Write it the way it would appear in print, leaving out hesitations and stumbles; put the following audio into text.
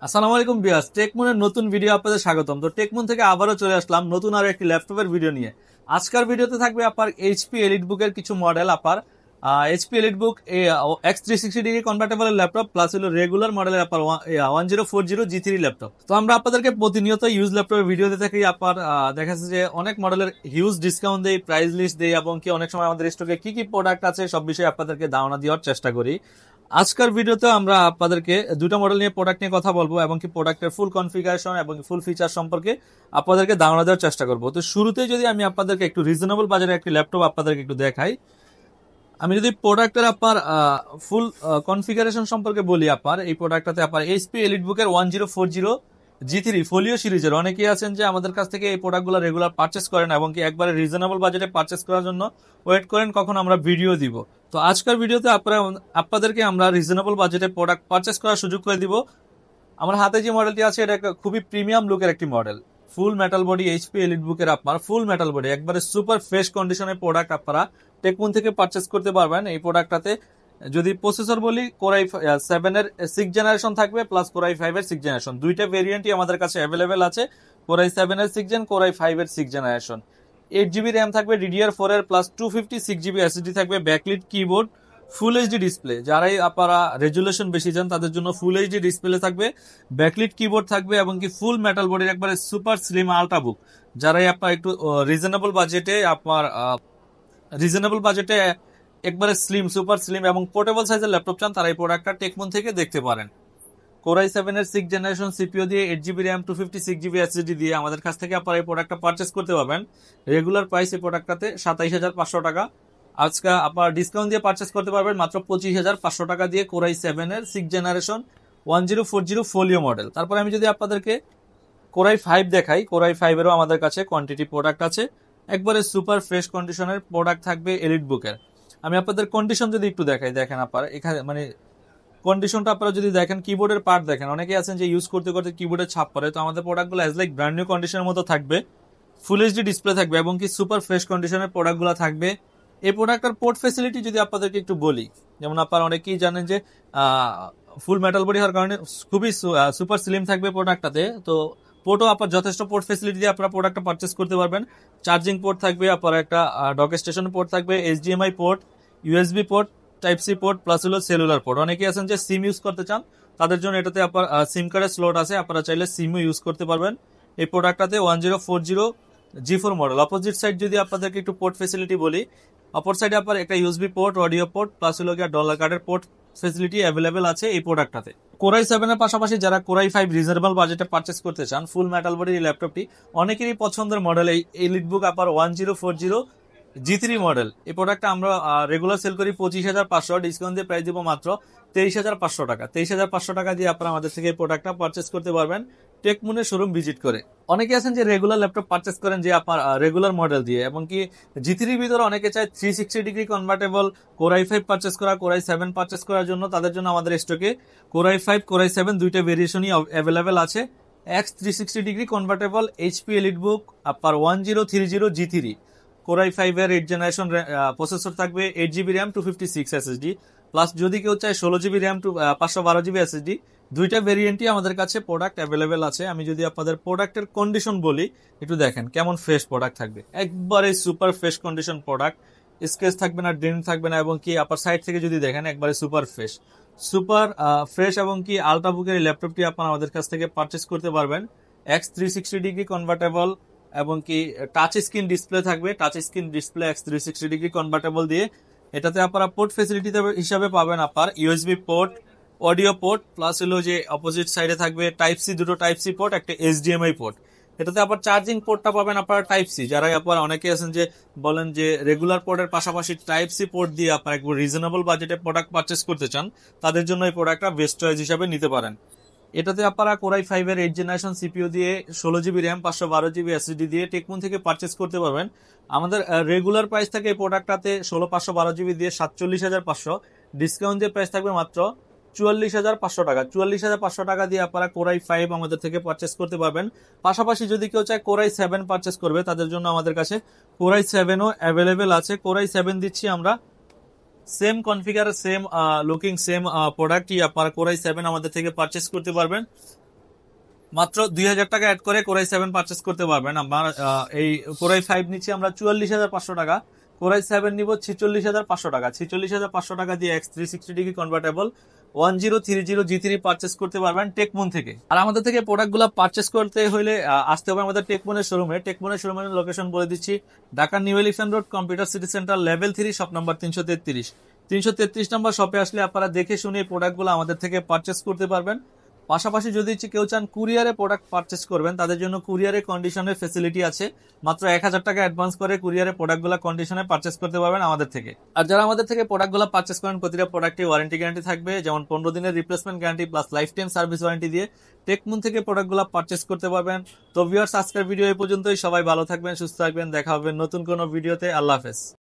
আসসালামু আলাইকুম বিয়াস, টেকমুনের নতুন ভিডিও আপনাদের স্বাগতম। তো টেকমুন থেকে আবারও চলে আসলাম নতুন আরো একটি ল্যাপটপের ভিডিও নিয়ে। আজকের ভিডিওতে থাকবে আপনার এইচপি এলিট বুকের কিছু মডেল। আপনার এইচপি এলিট বুক X360 degree convertible laptop plus হলো রেগুলার মডেলের আপনার 1040 G3 ল্যাপটপ। তো আমরা আপনাদেরকে প্রতিনিয়ত ইউজ ল্যাপটপের ভিডিও দিতে থাকি। আপনার দেখা যাচ্ছে যে অনেক মডেলের হিউজ ডিসকাউন্ট দেই, প্রাইস লিস্ট দেই, এবং কি অনেক সময় আমাদের স্টকে কি কি প্রোডাক্ট আছে সব বিষয়ে আপনাদেরকে ধারণা দেওয়ার চেষ্টা করি। আজকের ভিডিওতে আমরা আপনাদেরকে দুটো মডেল নিয়ে প্রোডাক্ট নিয়ে কথা বলবো এবং কি প্রোডাক্টের ফুল কনফিগারেশন এবং ফুল ফিচার সম্পর্কে আপনাদেরকে ধারণা দেওয়ার চেষ্টা করব। তো শুরুতেই যদি আমি আপনাদেরকে একটু রিজনেবল বাজারে একটি ল্যাপটপ আপনাদেরকে একটু দেখাই। আমি যদি প্রোডাক্টের আপনার ফুল কনফিগারেশন সম্পর্কে বলি, আপনার এই প্রোডাক্টটাতে আপনার এইচপি এলিট বুকের 1040 G3 ফোলিও সিরিজের অনেকেই আছেন যে আমাদের কাছ থেকে এই প্রোডাক্টগুলো রেগুলার পারচেস করেন এবং কি একবারে রিজনেবল বাজেটে পারচেস করার জন্য ওয়েট করেন কখন আমরা ভিডিও দিব। তো আজকের ভিডিওতে আপনাদেরকে আমরা রিজনেবল বাজেটে প্রোডাক্ট পারচেস করার সুযোগ করে দিব। আমার হাতে যে মডেলটি আছে এটা খুবই প্রিমিয়াম লুকের একটি মডেল, ফুল মেটাল বডি এইচপি এলিট বুকের আপনার ফুল মেটাল বডি একবারে সুপার ফ্রেশ কন্ডিশনের প্রোডাক্ট আপনারা টেকমুন থেকে পারচেস করতে পারবেন। এই প্রোডাক্টটাতে যদি প্রসেসর বলি, কোরাই 7 এর 6 জেনারেশন থাকবে প্লাস কোরাই 5 এর 6 জেনারেশন, দুইটা ভেরিয়েন্টই আমাদের কাছে অ্যাভেলেবেল আছে। কোরাই 7 এর 6 জেন, কোরাই 5 এর 6 জেনারেশন। 8 জিবি র্যাম থাকবে DDR4 এর প্লাস 256 জিবি এসএসডি থাকবে, backlit keyboard, full HD display. যারাই আপনারা রেজুলেশন বেশি যান তাদের জন্য ফুল এইচডি ডিসপ্লে থাকবে, ব্যাকলিট কিবোর্ড থাকবে এবং কি ফুল মেটাল বডির একবারে সুপার স্লিম আল্ট্রা বুক। যারাই আপনার একটু রিজনেবল বাজেটে একবারে স্লিম সুপার স্লিম এবং পোর্টেবল সাইজের ল্যাপটপ চান, তারা এই প্রোডাক্টটা টেকমুন থেকে দেখতে পারেন। কোরাই 7 এর 6 জেনারেশন সিপিইউ দিয়ে 8 জিবি র্যাম 256 জিবি এসএসডি দিয়ে আমাদের কাছ থেকে আপনারা এই প্রোডাক্টটা পারচেস করতে পারবেন। রেগুলার প্রাইস এই প্রোডাক্টটাতে 27,500 টাকা। আজকে আপনার ডিসকাউন্ট দিয়ে পারচেস করতে পারবেন মাত্র 25,500 টাকা দিয়ে কোরাই 7 এর 6 জেনারেশন 1040 ফোলিও মডেল। তারপর আমি যদি আপনাদেরকে কোরাই 5 দেখাই, কোরাই 5 এরও আমাদের কাছে কোয়ান্টিটি প্রোডাক্ট আছে। একবারে সুপার ফ্রেশ কন্ডিশনের প্রোডাক্ট থাকবে এলিট বুকের। আমি আপনাদের কন্ডিশন যদি একটু দেখাই, দেখেন আপনারা এখানে মানে কন্ডিশনটা আপনারা যদি দেখেন, কিবোর্ডের পার্ট দেখেন, অনেকে আছেন যে ইউজ করতে করতে কিবোর্ডের ছাপ পড়ে, তো আমাদের প্রোডাক্টগুলো অ্যাজ লাইক ব্র্যান্ড নিউ কন্ডিশনের মতো থাকবে, ফুল এইচডি ডিসপ্লে থাকবে এবং কি সুপার ফ্রেশ কন্ডিশনের প্রোডাক্টগুলো থাকবে। এই প্রোডাক্টের পোর্ট ফ্যাসিলিটি যদি আপনাদেরকে একটু বলি, যেমন আপনারা অনেকেই জানেন যে ফুল মেটাল বডি হওয়ার কারণে খুবই সুপার স্লিম থাকবে প্রোডাক্টটাতে। তো পোর্টও আপনার যথেষ্ট পোর্ট ফ্যাসিলিটি দিয়ে আপনারা প্রোডাক্টটা পারচেস করতে পারবেন। চার্জিং পোর্ট থাকবে, আপনার একটা ডক স্টেশন পোর্ট থাকবে, HDMI port, USB port, type C port plus হলো সেলুলার পোর্ট। অনেকেই আছেন যে সিম ইউজ করতে চান, তাদের জন্য এটাতে আপনার সিম কার্ডের স্লট আছে, আপনারা চাইলে সিমও ইউজ করতে পারবেন। এই প্রোডাক্টটাতে 1040 G4 মডেল। অপোজিট সাইড যদি আপনাদেরকে একটু পোর্ট ফেসিলিটি বলি, অপর সাইডে আপনার একটা USB port, audio port plus হলো গিয়ে ডলার কার্ডের পোর্ট ফেসিলিটি অ্যাভেলেবেল আছে এই প্রোডাক্টটাতে। কোরাই 7 এর পাশাপাশি যারা কোরাই 5 রিজনেবল বাজেটে পারচেস করতে চান, ফুল মেটাল বডির এই ল্যাপটপটি অনেকেরই পছন্দের মডেল। এই এলিট বুক আপনার 1040 G3 মডেল। এই প্রোডাক্টটা আমরা রেগুলার সেল করি 25,500, ডিসকাউন্ট দিয়ে প্রাইস দিব মাত্র 23,500 টাকা। 23,500 টাকা দিয়ে আপনারা আমাদের থেকে এই প্রোডাক্টটা পারচেস করতে পারবেন টেকমুনের শোরুম ভিজিট করে। অনেকে আছেন যে রেগুলার ল্যাপটপ পারচেস করেন যে আপনার রেগুলার মডেল দিয়ে, এবং কি G3 ভিতরে অনেকে চায় 360 ডিগ্রি কনভার্টেবল কোরাই 5 পারচেস করা, কোরাই 7 পারচেস করার জন্য। তাদের জন্য আমাদের স্টকে কোরাই 5 কোরাই 7 দুইটা ভেরিয়েশনই অ্যাভেলেবেল আছে। X360 degree convertible HP elite book আপনার 1030 G3, কোরাই 5 এর 8 জেনারেশন প্রসেসর থাকবে, 8 জিবি র্যাম 256 এসএসডি প্লাস যদি কেউ চায় 16 জিবি র্যাম 512 জিবি এসএসডি। দুইটা ভেরিয়েন্টই আমাদের কাছে প্রোডাক্ট অ্যাভেলেবেল আছে। আমি যদি আপনাদের প্রোডাক্টের কন্ডিশন বলি, একটু দেখেন কেমন ফ্রেশ প্রোডাক্ট থাকবে, একবারে super fresh condition product, scratch থাকবে না, ডেন্ট থাকবে না, এবং কি আপনার সাইড থেকে যদি দেখেন একবারে সুপার ফ্রেশ এবং কি আলট্রা বুকের এই ল্যাপটপটি আপনারা আমাদের কাছ থেকে পারচেস করতে পারবেন। X360 ডিগ্রি কনভার্টেবল এবং কি টাচ স্ক্রিন ডিসপ্লে থাকবে, touch screen display X360 degree convertible দিয়ে। এটাতে আপনারা পোর্ট ফেসিলিটি হিসাবে পাবেন আপনার USB port, audio port plus হলো যে অপোজিট সাইডে থাকবে টাইপ সি, দুটো টাইপ সি পোর্ট, একটা এইচডিএমআই পোর্ট। এটাতে আবার চার্জিং পোর্টটা পাবেন আপনারা টাইপ সি। যারা আপনারা অনেকে আছেন যে বলেন যে রেগুলার পোর্টের পাশাপাশি টাইপ সি পোর্ট দিয়ে আপনারা একটু রিজনেবল বাজেটে প্রোডাক্ট পারচেস করতে চান, তাদের জন্য এই প্রোডাক্টটা বেস্ট চয়েস হিসাবে নিতে পারেন। এটাতে আপনারা কোরাই 5 এর 8 জেনারেশন সিপিইউ দিয়ে 16 জিবি র্যাম 512 জিবি এসএসডি দিয়ে টেকমুন থেকে পারচেস করতে পারবেন। আমাদের রেগুলার প্রাইস থাকে এই প্রোডাক্টটাতে 16,512 জিবি দিয়ে 47,500, ডিসকাউন্ট দিয়ে প্রাইস থাকবে মাত্র 44,500 টাকা। 44,500 টাকা দিয়ে আপনারা কোরাই 5 আমাদের থেকে পারচেস করতে পারবেন। পাশাপাশি যদি কেউ চায় কোরাই 7 পারচেস করবে, তাদের জন্য আমাদের কাছে কোরাই 7ও অ্যাভেলেবেল আছে। কোরাই 7 দিচ্ছি আমরা same configure, same looking, same প্রোডাক্টই আপনারা কোরাই 7 আমাদের থেকে পারচেস করতে পারবেন। মাত্র 2000 টাকা অ্যাড করে কোরাই 7 পারচেস করতে পারবেন। আমার এই কোরাই 5 নিচ্ছি আমরা 44,500 টাকা, কোরাই 7 নিব 46,500 টাকা। 46,500 টাকা দিয়ে X360 degree convertible 1030 G3 purchase করতে পারবেন টেকমন থেকে। আর আমাদের থেকে প্রোডাক্টগুলো পারচেস করতে হলে আসতে হবে আমাদের টেকমনের শোরুমে। টেকমনের শোরুমের লোকেশন বলে দিচ্ছি, Dhaka new elephant road, computer city centre, level 3, shop number 333। 333 নম্বর শপে আসলে আপনারা দেখে শুনে এই প্রোডাক্টগুলো আমাদের থেকে পারচেস করতে পারবেন। পাশাপাশি যদি কেউ চান কুরিয়ারে প্রোডাক্ট পারচেস করবেন, তাদের জন্য কুরিয়ারে কন্ডিশনের ফেসিলিটি আছে। মাত্র 1000 টাকা অ্যাডভান্স করে কুরিয়ারে প্রোডাক্টগুলো কন্ডিশনে পারচেস করতে পারবেন আমাদের থেকে। আর যারা আমাদের থেকে প্রোডাক্টগুলো পারচেস করেন, প্রতিটা প্রোডাক্টে ওয়ারেন্টি গ্যারান্টি থাকবে, যেমন 15 দিনের replacement guarantee plus life time service warranty দিয়ে টেকমুন থেকে প্রোডাক্টগুলো পারচেস করতে পারবেন। তো ভিউয়ার্স, আজকের ভিডিও এই পর্যন্তই। সবাই ভালো থাকবেন, সুস্থ থাকবেন, দেখা হবে নতুন কোনো ভিডিওতে। আল্লাহ হাফেজ।